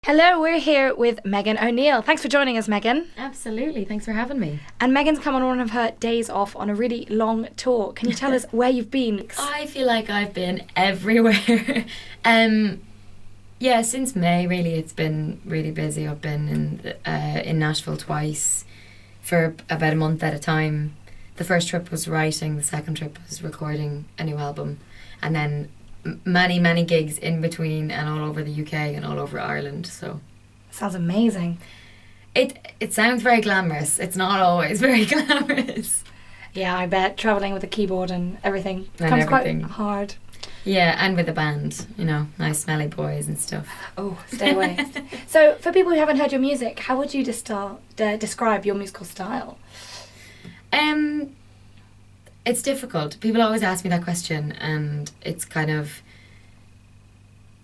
Hello, we're here with Megan O'Neill. Thanks for joining us, Megan. Absolutely, thanks for having me. And Megan's come on one of her days off on a really long tour. Can you tell us where you've been? I feel like I've been everywhere. Since May, really, it's been really busy. I've been in Nashville twice for about a month at a time. The first trip was writing, the second trip was recording a new album, and then many gigs in between and all over the UK and all over Ireland. So sounds amazing. It sounds very glamorous. It's not always very glamorous. Yeah, I bet travelling with a keyboard and everything becomes quite hard. Yeah, and with a band, nice smelly boys and stuff. Oh, stay away. So for people who haven't heard your music, how would you describe your musical style? It's difficult. People always ask me that question, and it's kind of...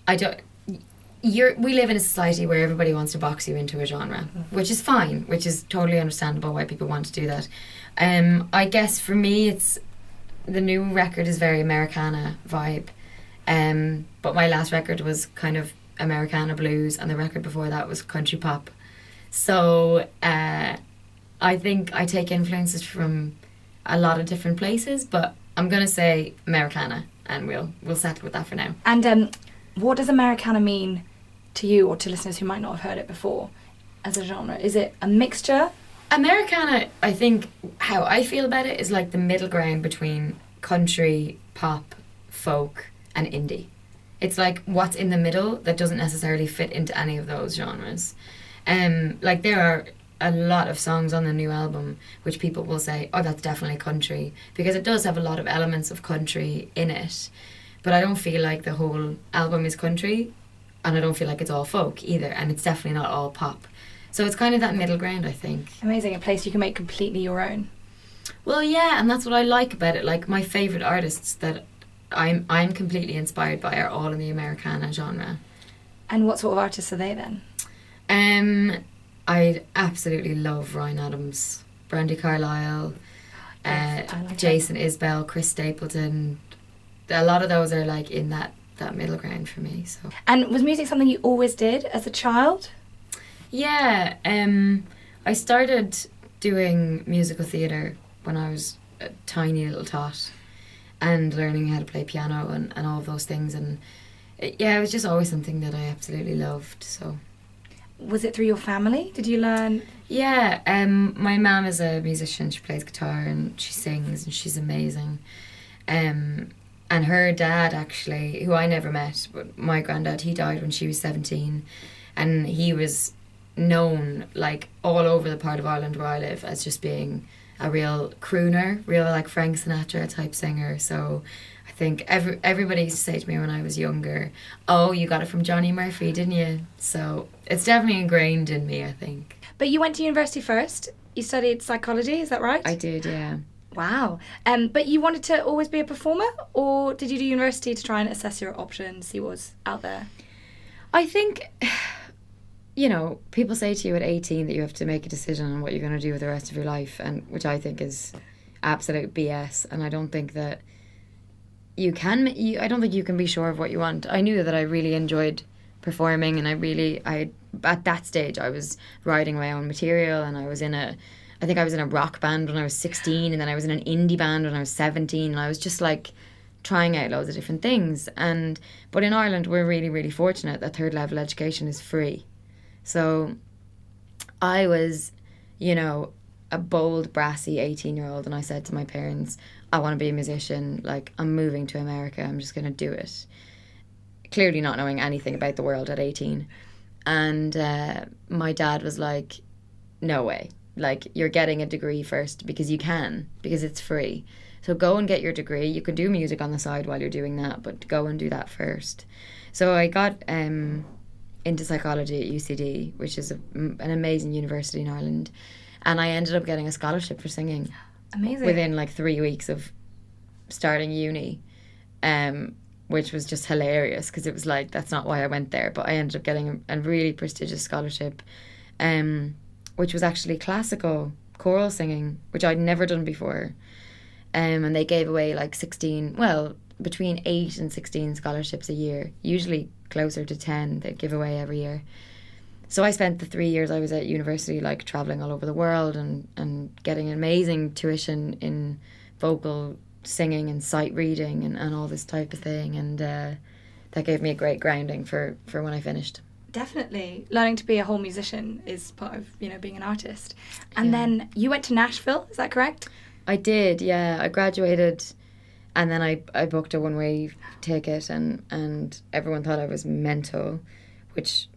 we live in a society where everybody wants to box you into a genre, which is fine, which is totally understandable why people want to do that. I guess for me, it's... The new record is very Americana vibe, but my last record was kind of Americana blues, and the record before that was country pop. So I think I take influences from a lot of different places, but I'm gonna say Americana, and we'll settle with that for now. And what does Americana mean to you, or to listeners who might not have heard it before, as a genre? Is it a mixture? Americana, I think, how I feel about it is like the middle ground between country, pop, folk, and indie. It's like what's in the middle that doesn't necessarily fit into any of those genres. Like there are a lot of songs on the new album which people will say, oh, that's definitely country, because it does have a lot of elements of country in it. But I don't feel like the whole album is country, and I don't feel like it's all folk either, and it's definitely not all pop. So it's kind of that middle ground, I think. Amazing, a place you can make completely your own. Well, yeah, and that's what I like about it. Like, my favourite artists that I'm completely inspired by are all in the Americana genre. And what sort of artists are they then? I absolutely love Ryan Adams, Brandi Carlile, like Jason Isbell, Chris Stapleton. A lot of those are like in that middle ground for me. So. And was music something you always did as a child? Yeah, I started doing musical theatre when I was a tiny little tot, and learning how to play piano and all of those things. And it was just always something that I absolutely loved. So. Was it through your family? Did you learn? Yeah, my mum is a musician. She plays guitar and she sings, and she's amazing. And her dad, actually, who I never met, but my granddad, he died when she was 17, and he was known like all over the part of Ireland where I live as just being a real crooner, real like Frank Sinatra type singer. So I think everybody used to say to me when I was younger, oh, you got it from Johnny Murphy, didn't you? So it's definitely ingrained in me, I think. But you went to university first. You studied psychology, is that right? I did, yeah. Wow. But you wanted to always be a performer, or did you do university to try and assess your options, see what's out there? I think, people say to you at 18 that you have to make a decision on what you're going to do with the rest of your life, and which I think is absolute BS. And I don't think that I don't think you can be sure of what you want. I knew that I really enjoyed performing, and I at that stage I was writing my own material, and I was in a rock band when I was 16, and then I was in an indie band when I was 17, and I was just like trying out loads of different things. But in Ireland we're really, really fortunate that third level education is free. So I was, a bold, brassy 18-year-old, and I said to my parents, I want to be a musician, like I'm moving to America, I'm just going to do it. Clearly not knowing anything about the world at 18. And my dad was like, no way. Like, you're getting a degree first because it's free. So go and get your degree. You can do music on the side while you're doing that, but go and do that first. So I got into psychology at UCD, which is an amazing university in Ireland. And I ended up getting a scholarship for singing. Amazing. Within like 3 weeks of starting uni, which was just hilarious, because it was like, that's not why I went there. But I ended up getting a really prestigious scholarship, which was actually classical choral singing, which I'd never done before. And they gave away like between 8 and 16 scholarships a year, usually closer to 10 they'd give away every year. So I spent the 3 years I was at university, like, traveling all over the world and getting amazing tuition in vocal singing and sight reading and all this type of thing. And that gave me a great grounding for when I finished. Definitely. Learning to be a whole musician is part of, being an artist. And then you went to Nashville, is that correct? I did, yeah. I graduated and then I booked a one-way ticket and everyone thought I was mental, which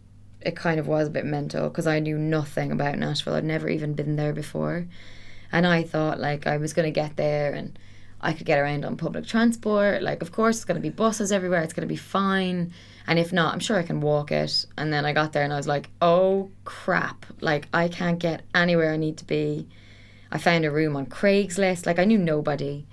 it kind of was a bit mental because I knew nothing about Nashville. I'd never even been there before. And I thought, like, I was going to get there and I could get around on public transport. Like, of course, it's going to be buses everywhere. It's going to be fine. And if not, I'm sure I can walk it. And then I got there and I was like, oh, crap. Like, I can't get anywhere I need to be. I found a room on Craigslist. Like, I knew nobody.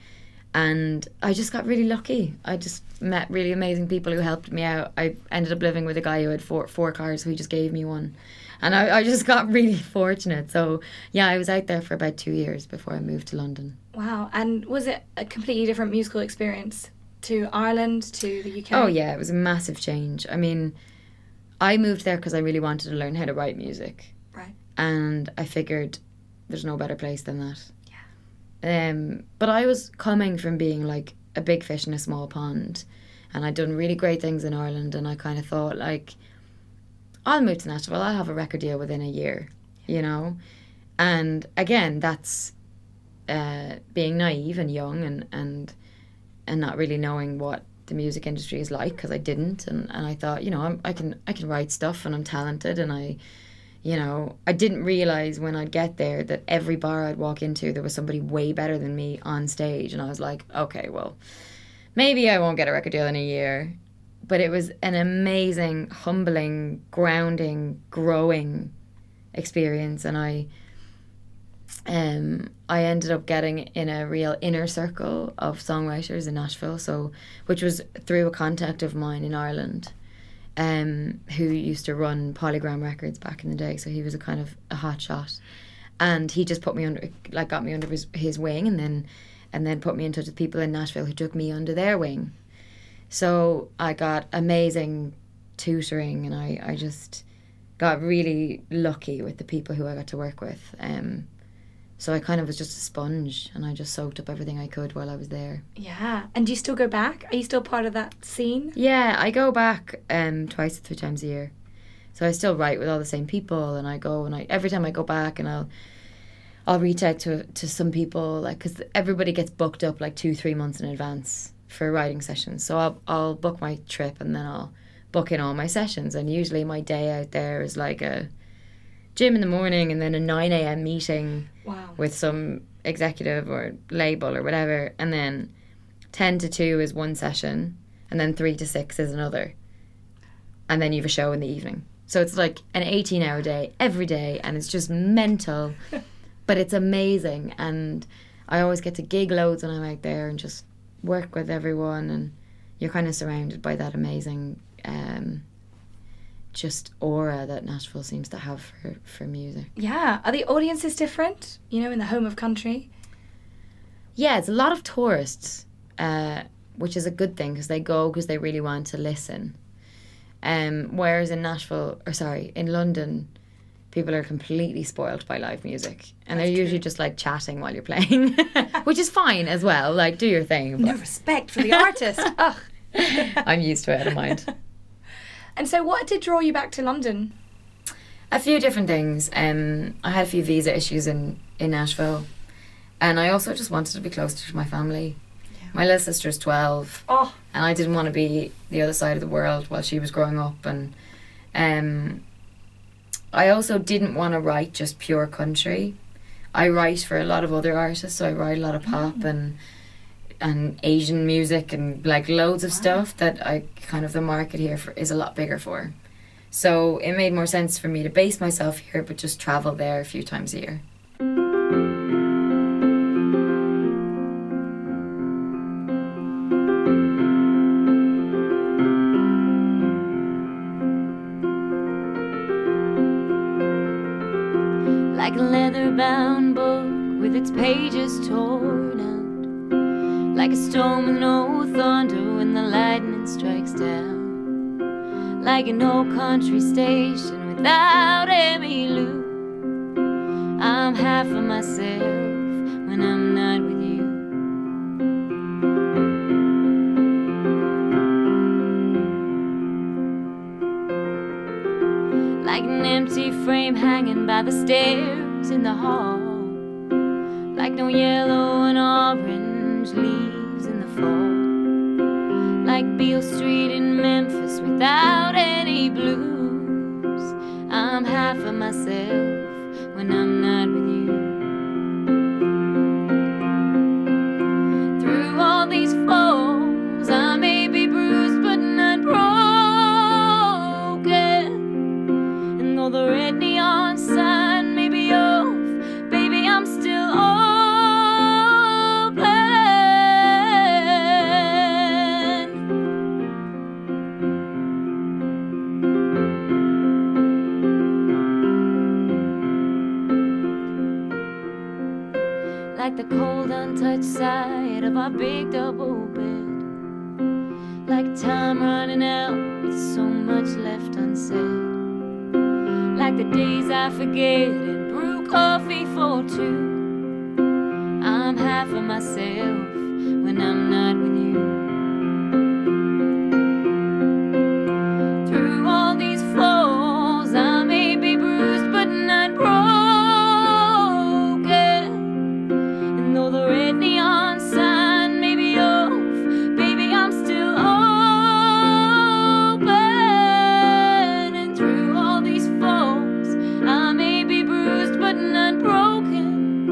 And I just got really lucky. I just met really amazing people who helped me out. I ended up living with a guy who had four cars, so he just gave me one. And I just got really fortunate. So, yeah, I was out there for about 2 years before I moved to London. Wow. And was it a completely different musical experience to Ireland, to the UK? Oh, yeah, it was a massive change. I mean, I moved there because I really wanted to learn how to write music. Right. And I figured there's no better place than that. Yeah. But I was coming from being like a big fish in a small pond, and I'd done really great things in Ireland, and I kind of thought, like, I'll move to Nashville, I'll have a record deal within a year, And again, that's being naive and young and not really knowing what the music industry is like, because I didn't, and I thought, I can write stuff and I'm talented, and I didn't realise when I'd get there that every bar I'd walk into there was somebody way better than me on stage, and I was like, okay, well, maybe I won't get a record deal in a year. But it was an amazing, humbling, grounding, growing experience, and I ended up getting in a real inner circle of songwriters in Nashville, which was through a contact of mine in Ireland, who used to run Polygram Records back in the day. So he was a kind of a hot shot, and he just got me under his wing, and then put me in touch with people in Nashville who took me under their wing. So I got amazing tutoring, and I just got really lucky with the people who I got to work with. So I kind of was just a sponge, and I just soaked up everything I could while I was there. Yeah. And do you still go back? Are you still part of that scene? Yeah, I go back 2 or 3 times a year. So I still write with all the same people, and I go, and every time I go back, and I'll reach out to some people, like, because everybody gets booked up like 2-3 months in advance for writing sessions. So I'll book my trip, and then I'll book in all my sessions, and usually my day out there is like a gym in the morning and then a 9 a.m. meeting. Wow. With some executive or label or whatever, and then 10 to 2 is one session, and then 3 to 6 is another, and then you have a show in the evening. So it's like an 18-hour day every day, and it's just mental. But it's amazing, and I always get to gig loads when I'm out there and just work with everyone, and you're kind of surrounded by that amazing just aura that Nashville seems to have for music. Yeah. Are the audiences different, in the home of country? Yeah, it's a lot of tourists, which is a good thing, because they go because they really want to listen. Whereas in in London, people are completely spoilt by live music, and they're usually just like chatting while you're playing, which is fine as well. Like, do your thing. No respect for the artist. Ugh. I'm used to it. I don't mind. And so, what did draw you back to London? A few different things. I had a few visa issues in Nashville, and I also just wanted to be closer to my family. Yeah. My little sister's 12, and I didn't want to be the other side of the world while she was growing up, and I also didn't want to write just pure country. I write for a lot of other artists, so I write a lot of pop and Asian music and like loads of stuff that the market here is a lot bigger for. So it made more sense for me to base myself here, but just travel there a few times a year. Like a leather-bound book with its pages torn out, like a storm with no thunder when the lightning strikes down, like an old country station without half of myself when I'm not with you. Like an empty frame hanging by the stairs in the hall, like no yellow and orange leaves in the fall, like Beale Street in Memphis without any blues. I'm half of myself when I'm not with you. Through all these falls, I may be bruised but not broken, and though the red neon sign may be off, baby, I'm still open. Like the cold, untouched side of our big double bed, like time running out with so much left unsaid, like the days I forget and brew coffee for two. I'm half of myself when I'm not with you. Through all these falls, I may be bruised but not broken, and though the red neon sign may be off, baby, I'm still open. And through all these falls, I may be bruised but not broken,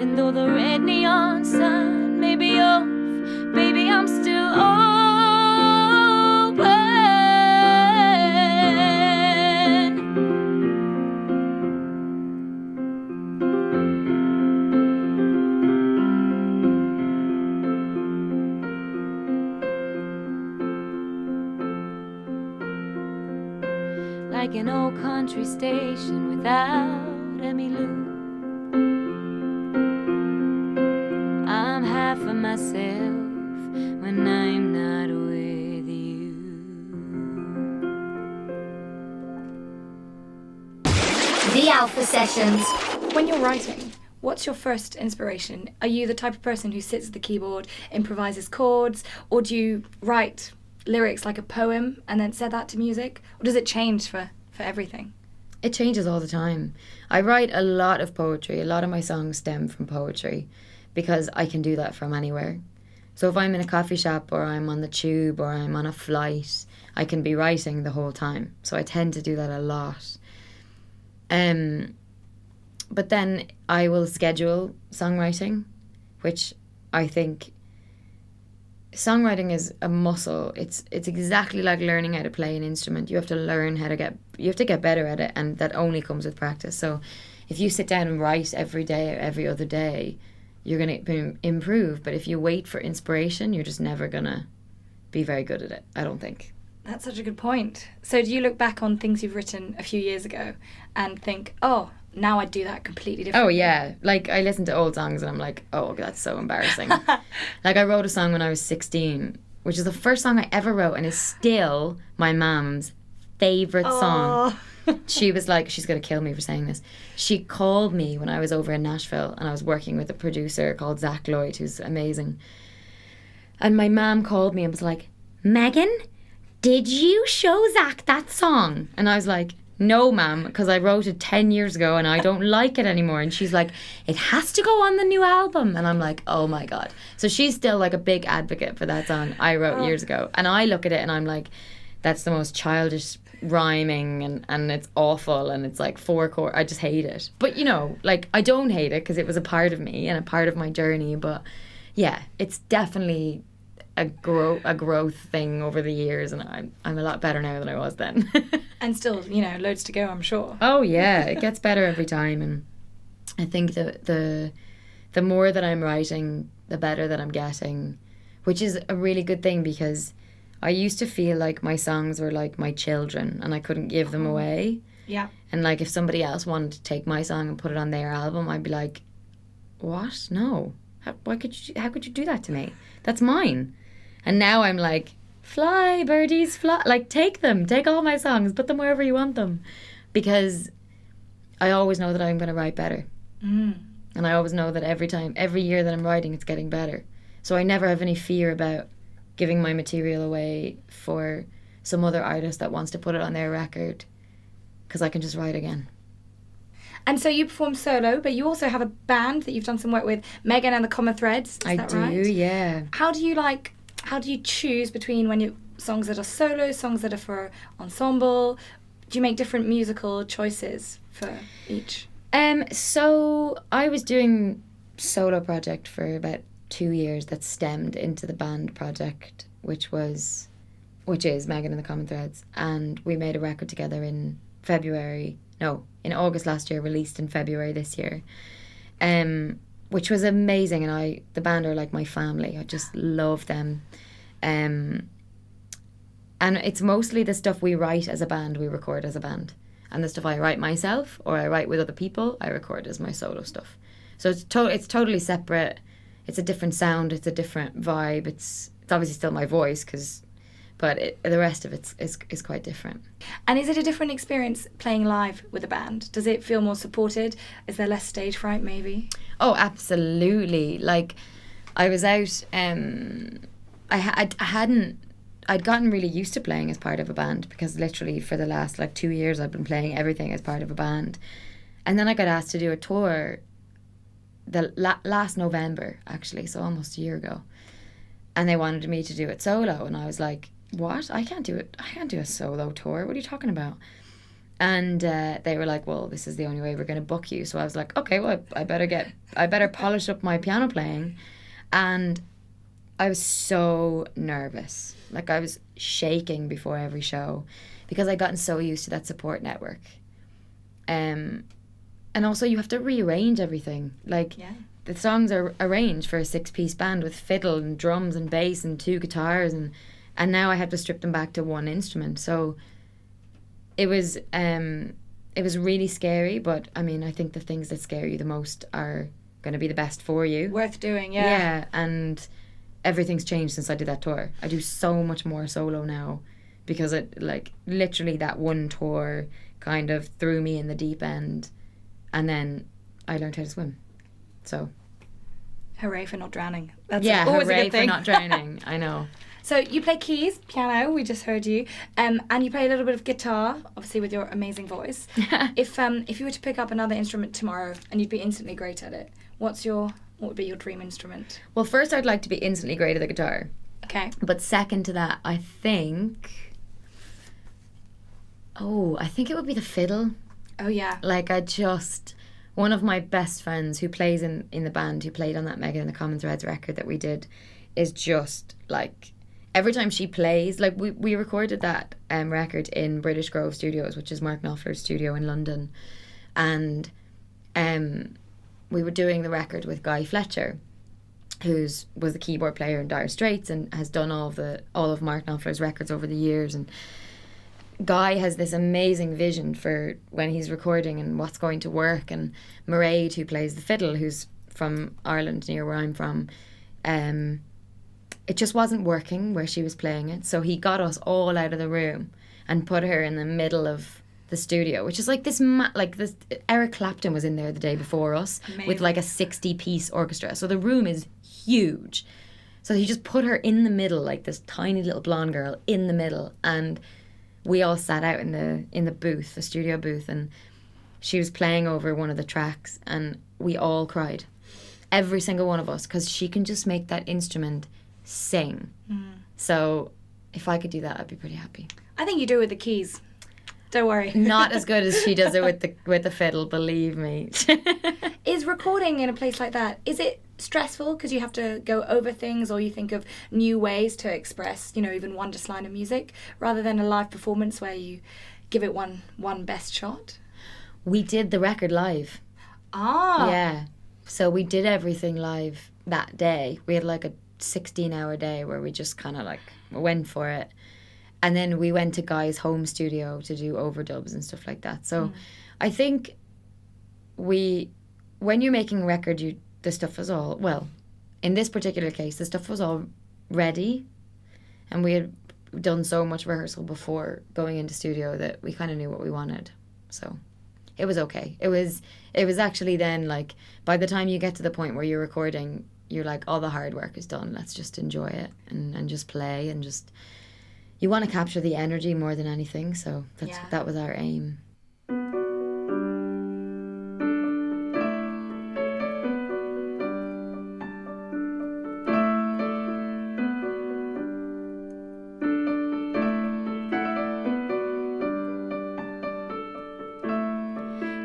and though the red neon sign may be off, baby, I'm still open. Like an old country station without Emmylou, I'm half of myself when I'm not with you. The Alpha Sessions. When you're writing, what's your first inspiration? Are you the type of person who sits at the keyboard, improvises chords, or do you write lyrics like a poem and then set that to music? Or does it change for everything? It changes all the time. I write a lot of poetry. A lot of my songs stem from poetry because I can do that from anywhere. So if I'm in a coffee shop or I'm on the tube or I'm on a flight, I can be writing the whole time. So I tend to do that a lot. But then I will schedule songwriting, which I think songwriting is a muscle. It's exactly like learning how to play an instrument. You have to learn how to get better at it, and that only comes with practice. So if you sit down and write every day or every other day, you're going to improve. But if you wait for inspiration, you're just never going to be very good at it, I don't think. That's such a good point. So do you look back on things you've written a few years ago and think, oh, now I'd do that completely differently? Oh, yeah. Like, I listen to old songs and I'm like, oh, that's so embarrassing. Like, I wrote a song when I was 16, which is the first song I ever wrote and is still my mum's favourite song. She was like, she's going to kill me for saying this. She called me when I was over in Nashville and I was working with a producer called Zach Lloyd, who's amazing. And my mum called me and was like, Megan, did you show Zach that song? And I was like, no, ma'am, because I wrote it 10 years ago and I don't like it anymore. And she's like, it has to go on the new album. And I'm like, oh my God. So she's still like a big advocate for that song I wrote years ago. And I look at it and I'm like, that's the most childish rhyming and it's awful and it's like 4 chords. I just hate it. But you know, like, I don't hate it because it was a part of me and a part of my journey. But yeah, it's definitely a growth thing over the years, and I'm a lot better now than I was then. And still, you know, loads to go, I'm sure. Oh yeah, it gets better every time, and I think the more that I'm writing, the better that I'm getting, which is a really good thing because I used to feel like my songs were like my children and I couldn't give them away. Yeah. And like if somebody else wanted to take my song and put it on their album, I'd be like, what? No. How could you do that to me? That's mine. And now I'm like, fly, birdies, fly. Like, take all my songs, put them wherever you want them. Because I always know that I'm going to write better. Mm. And I always know that every year that I'm writing, it's getting better. So I never have any fear about giving my material away for some other artist that wants to put it on their record, because I can just write again. And so you perform solo, but you also have a band that you've done some work with, Megan and the Common Threads. Is that right? I do, yeah. How do you choose between songs that are solo, songs that are for ensemble? Do you make different musical choices for each? So I was doing solo project for about 2 years that stemmed into the band project, which is Megan and the Common Threads, and we made a record together in August last year, released in February this year, which was amazing. And the band are like my family. I just love them, and it's mostly the stuff we write as a band, we record as a band, and the stuff I write myself or I write with other people, I record as my solo stuff. So it's totally separate. It's a different sound. It's a different vibe. It's obviously still my voice, but the rest of it is quite different. And is it a different experience playing live with a band? Does it feel more supported? Is there less stage fright maybe? Oh, absolutely. Like, I was out, I'd gotten really used to playing as part of a band, because literally for the last 2 years I've been playing everything as part of a band. And then I got asked to do a tour last November, actually, so almost a year ago. And they wanted me to do it solo, and I was like, what? I can't do it. I can't do a solo tour. What are you talking about? And they were like, well, this is the only way we're going to book you. So I was like, okay, well, I better polish up my piano playing. And I was so nervous. Like, I was shaking before every show, because I'd gotten so used to that support network. And also you have to rearrange everything. Like, yeah. The songs are arranged for a 6-piece band with fiddle and drums and bass and 2 guitars, and now I had to strip them back to 1 instrument. So it was really scary, but I mean, I think the things that scare you the most are going to be the best for you. Worth doing, yeah. Yeah, and everything's changed since I did that tour. I do so much more solo now, because literally that one tour kind of threw me in the deep end, and then I learned how to swim. So, hooray for not drowning. That's always a good thing. For not drowning. I know. So you play keys, piano, we just heard you, and you play a little bit of guitar, obviously with your amazing voice. If you were to pick up another instrument tomorrow and you'd be instantly great at it, what would be your dream instrument? Well, first I'd like to be instantly great at the guitar. Okay. But second to that, I think it would be the fiddle. Oh yeah. One of my best friends who plays in the band, who played on that Megan and the Common Threads record that we did, is just like, every time she plays, like we recorded that record in British Grove Studios, which is Mark Knopfler's studio in London, and we were doing the record with Guy Fletcher, was the keyboard player in Dire Straits and has done all of Mark Knopfler's records over the years. And Guy has this amazing vision for when he's recording and what's going to work. And Mairead, who plays the fiddle, who's from Ireland, near where I'm from, it just wasn't working where she was playing it. So he got us all out of the room and put her in the middle of the studio, which is like this Eric Clapton was in there the day before us. Amazing. With like a 60-piece orchestra. So the room is huge. So he just put her in the middle, like this tiny little blonde girl in the middle, and we all sat out in the booth, the studio booth, and she was playing over one of the tracks, and we all cried, every single one of us, because she can just make that instrument sing. So if I could do that, I'd be pretty happy. I think you do it with the keys. Don't worry. Not as good as she does it with the fiddle, believe me. Is recording in a place like that, is it stressful because you have to go over things, or you think of new ways to express, even one just line of music, rather than a live performance where you give it one best shot? We did the record live. Ah. Yeah. So we did everything live that day. We had like a 16-hour day where we just kind of like went for it. And then we went to Guy's home studio to do overdubs and stuff like that. So I think when you're making a record, the stuff was all, well, in this particular case, the stuff was all ready. And we had done so much rehearsal before going into studio that we kind of knew what we wanted. So it was okay. It was actually then, like, by the time you get to the point where you're recording, you're like, all the hard work is done. Let's just enjoy it and just play and just, you want to capture the energy more than anything. So that was our aim.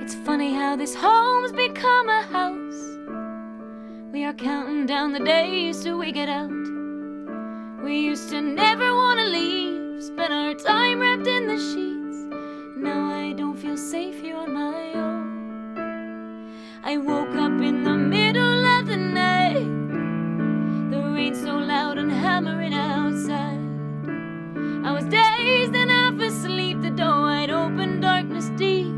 It's funny how this home's become a house. We are counting down the days till we get out. We used to never want to leave, spend our time wrapped in the sheets. Now I don't feel safe here on my own. I woke up in the middle of the night, the rain so loud and hammering outside. I was dazed and half asleep, the door wide open, darkness deep.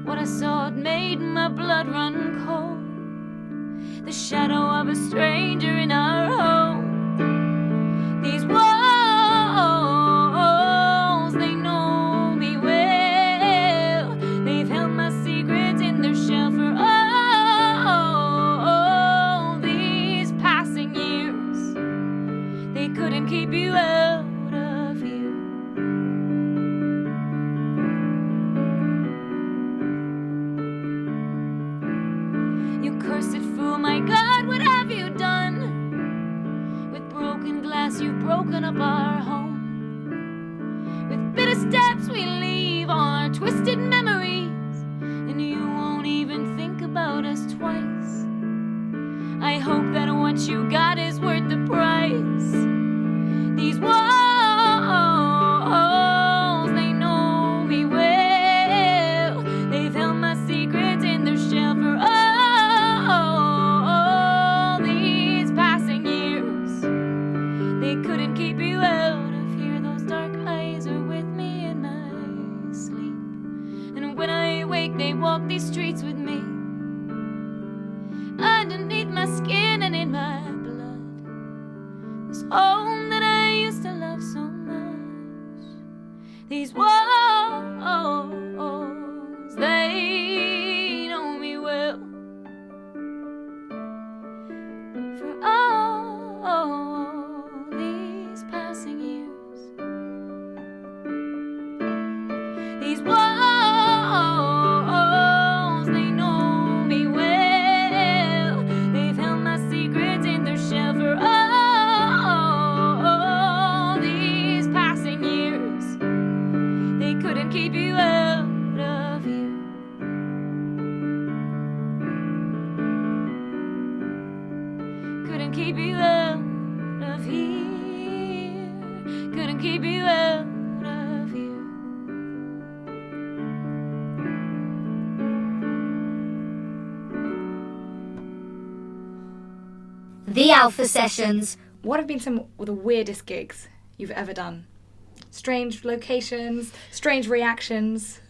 What I saw, it made my blood run cold. The shadow of a stranger in our home. These walls, they know me well. They've held my secrets in their shell for all these passing years. They couldn't keep you out of here. Cursed fool, my God, what have you done? With broken glass you've broken up our home. With bitter steps we leave all our twisted memories, and you won't even think about us twice. I hope that what you got is worth the price. These walls, they know me well. They've held my secrets in their shell for all these passing years. They couldn't keep you out of here. Those dark eyes are with me in my sleep, and when I wake they walk these streets with me. Underneath my skin and in my blood, this home that I used to love so much. These walls, they know me well. For all these passing years. These walls, they know me well. They've held my secrets in their shell for all these passing years. They couldn't keep you out of here. Couldn't keep you out of here. Couldn't keep you out of here. The Alpha Sessions. What have been some of the weirdest gigs you've ever done? Strange locations, strange reactions.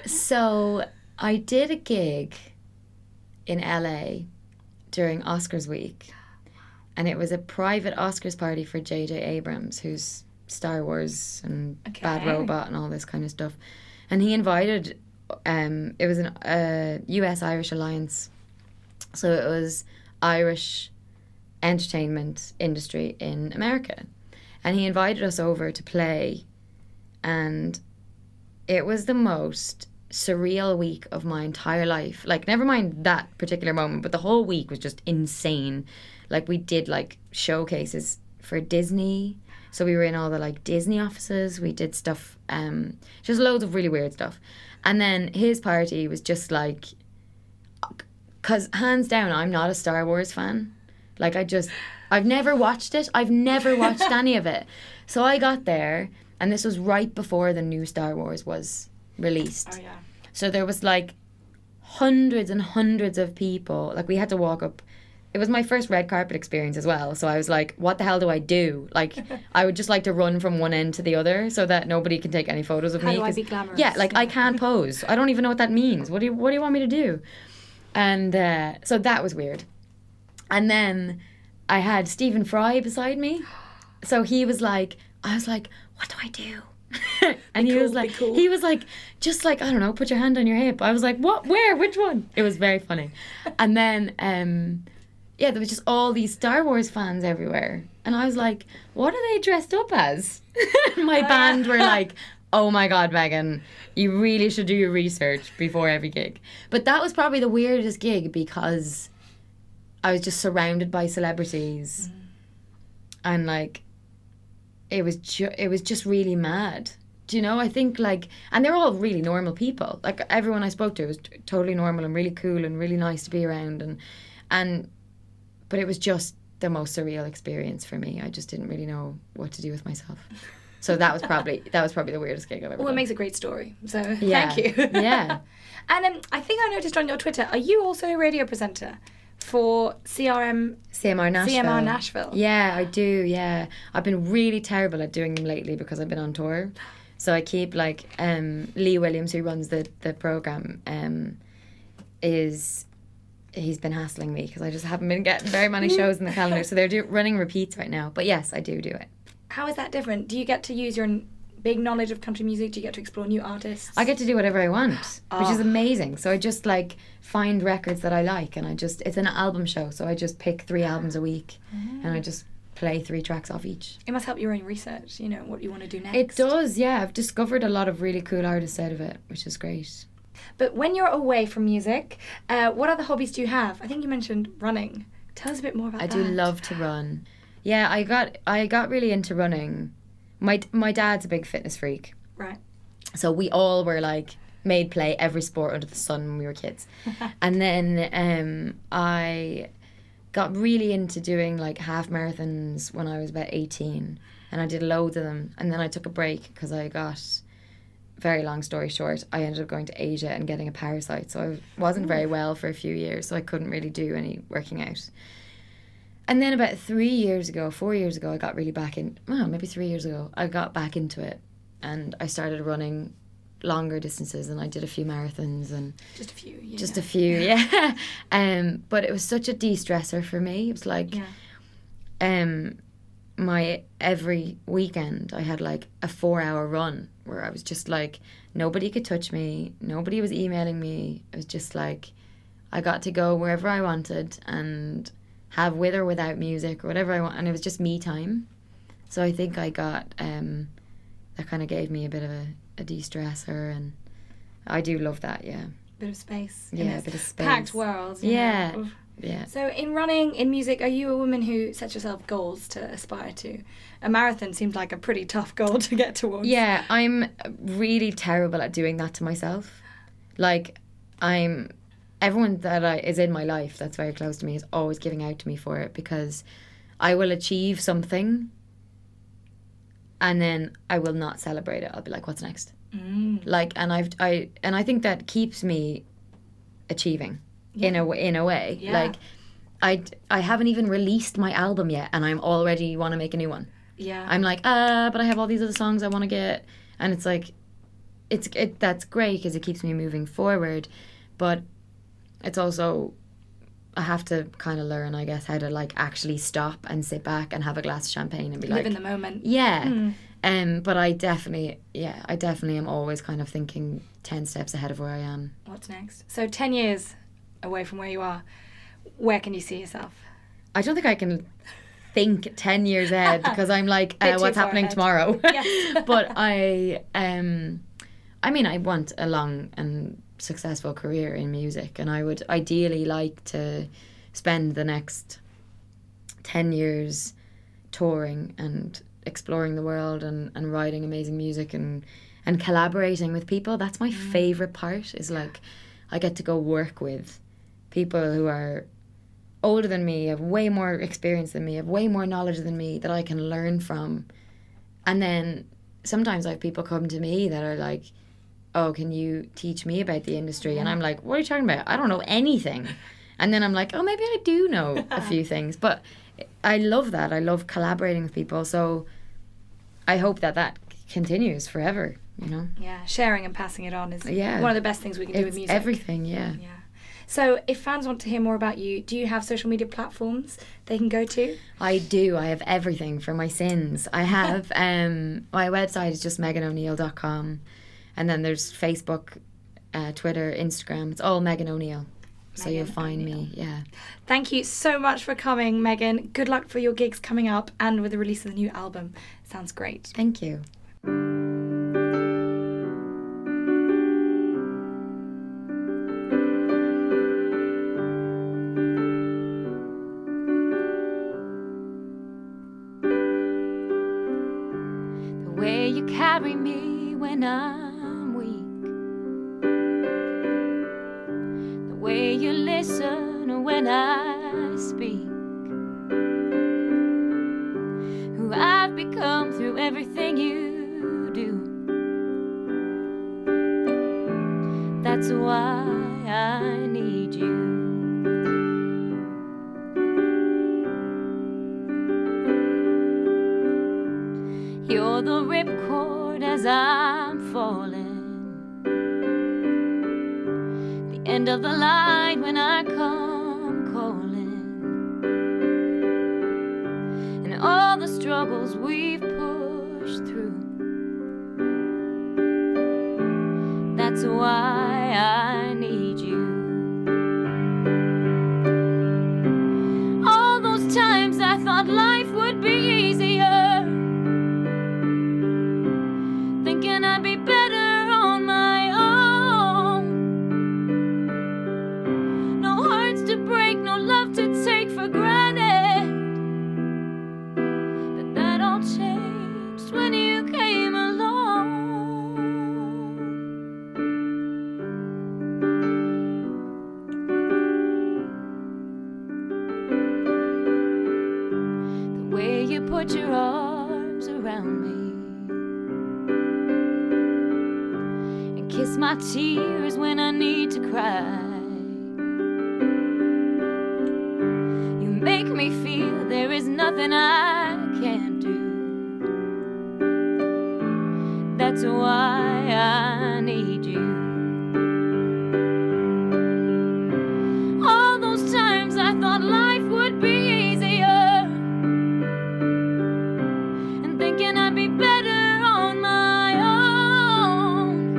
So I did a gig in LA during Oscars week, and it was a private Oscars party for J.J. Abrams, who's Star Wars and Bad Robot and all this kind of stuff. And he invited, it was a US-Irish alliance, so it was Irish entertainment industry in America. And he invited us over to play, and it was the most surreal week of my entire life. Like, never mind that particular moment, but the whole week was just insane. Like, we did like showcases for Disney, so we were in all the like Disney offices. We did stuff, just loads of really weird stuff. And then his party was just like, because hands down I'm not a Star Wars fan. Like, I've never watched it. I've never watched any of it. So I got there, and this was right before the new Star Wars was released. Oh, yeah. So there was like hundreds and hundreds of people. Like, we had to walk up. It was my first red carpet experience as well. So I was like, what the hell do I do? Like, I would just like to run from one end to the other so that nobody can take any photos of me. How do I be glamorous? Yeah, like, I can't pose. I don't even know what that means. What do you want me to do? And so that was weird. And then I had Stephen Fry beside me. So he was like, I was like, what do I do? And Be cool. he was like, just like, I don't know, put your hand on your hip. I was like, what? Where? Which one? It was very funny. And then, there was just all these Star Wars fans everywhere. And I was like, what are they dressed up as? My band were like, oh my God, Megan, you really should do your research before every gig. But that was probably the weirdest gig because I was just surrounded by celebrities. And like, it was just really mad. Do you know? I think like, and they're all really normal people. Like everyone I spoke to was totally normal and really cool and really nice to be around. But it was just the most surreal experience for me. I just didn't really know what to do with myself. So that was probably the weirdest gig I've ever done. Well, it makes a great story. So Yeah. thank you. Yeah. And I think I noticed on your Twitter, are you also a radio presenter for CMR Nashville? Yeah, I do, yeah. I've been really terrible at doing them lately because I've been on tour. So I keep like, Lee Williams, who runs the programme, he's been hassling me because I just haven't been getting very many shows in the calendar. So they're running repeats right now. But yes, I do it. How is that different? Do you get to use your big knowledge of country music? Do you get to explore new artists? I get to do whatever I want, which is amazing. So I just like find records that I like, and it's an album show. So I just pick 3 albums a week, and I just play 3 tracks off each. It must help your own research, you know, what you want to do next. It does, yeah. I've discovered a lot of really cool artists out of it, which is great. But when you're away from music, what other hobbies do you have? I think you mentioned running. Tell us a bit more about that. I do love to run. Yeah, I got really into running. My dad's a big fitness freak. Right. So we all were like made play every sport under the sun when we were kids. And then I got really into doing like half marathons when I was about 18, and I did loads of them. And then I took a break because I got, very long story short, I ended up going to Asia and getting a parasite. So I wasn't very well for a few years, so I couldn't really do any working out. And then about 4 years ago, I got really back in, maybe 3 years ago, I got back into it, and I started running longer distances, and I did a few marathons and just a few, yeah. But it was such a de-stressor for me. It was like, my every weekend I had like a 4-hour run where I was just like, nobody could touch me, nobody was emailing me. It was just like, I got to go wherever I wanted and have with or without music or whatever I want, and it was just me time. So I think I got that kind of gave me a bit of a de-stressor, and I do love that. Bit of space. Yeah, a bit of space. Packed world. Yeah. Yeah. So in running, in music, are you a woman who sets yourself goals to aspire to? A marathon seems like a pretty tough goal to get towards. Yeah, I'm really terrible at doing that to myself. Like, everyone that is in my life that's very close to me is always giving out to me for it, because I will achieve something and then I will not celebrate it. I'll be like, what's next? Like, and I think that keeps me achieving in a way. Yeah. Like, I haven't even released my album yet, and I'm already want to make a new one. Yeah. I'm like, but I have all these other songs I want to get, and it's like, that's great because it keeps me moving forward, but it's also, I have to kind of learn, I guess, how to like actually stop and sit back and have a glass of champagne and be live like, in the moment. Yeah. But I definitely am always kind of thinking 10 steps ahead of where I am. What's next? So 10 years away from where you are, where can you see yourself? I don't think I can think 10 years ahead because I'm like, what's happening ahead. tomorrow? Yes. But I want a long and successful career in music, and I would ideally like to spend the next 10 years touring and exploring the world and writing amazing music and collaborating with people. That's my favourite part, is like, I get to go work with people who are older than me, have way more experience than me, have way more knowledge than me that I can learn from. And then sometimes I have people come to me that are like, oh, can you teach me about the industry? And I'm like, what are you talking about? I don't know anything. And then I'm like, oh, maybe I do know a few things. But I love that. I love collaborating with people. So I hope that continues forever, you know? Yeah, sharing and passing it on is one of the best things we can do with music. Everything, yeah. So if fans want to hear more about you, do you have social media platforms they can go to? I do. I have everything for my sins. I have my website is just meganoneil.com, and then there's Facebook, Twitter, Instagram. It's all Megan O'Neill. So you'll find me, yeah. Thank you so much for coming, Megan. Good luck for your gigs coming up and with the release of the new album. Sounds great. Thank you. The way you carry me when I'm weak, the way you listen when I speak, who I've become through everything you do. That's why I need you. You're the ripcord as I'm falling, the end of the line when I come calling, and all the struggles we've pushed through. That's why I need you. All those times I thought life would be easier, thinking I'd be better on my own. No hearts to break, no love to take for granted. But that all changed when you came along. The way you put your arms around me, kiss my tears when I need to cry. You make me feel there is nothing I can't do. That's why I need you. All those times I thought life would be easier, and thinking I'd be better on my own.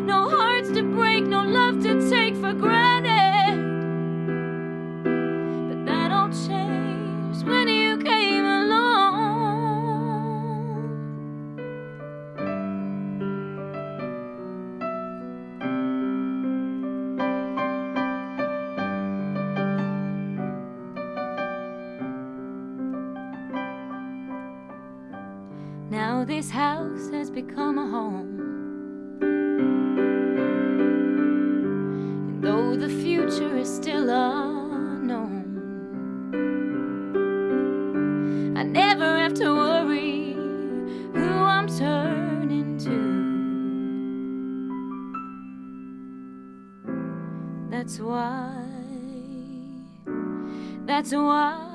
No hearts to break, no love to take for granted. But that all changed when you came along. Now this house has become a home. Though the future is still unknown, I never have to worry who I'm turning to. That's why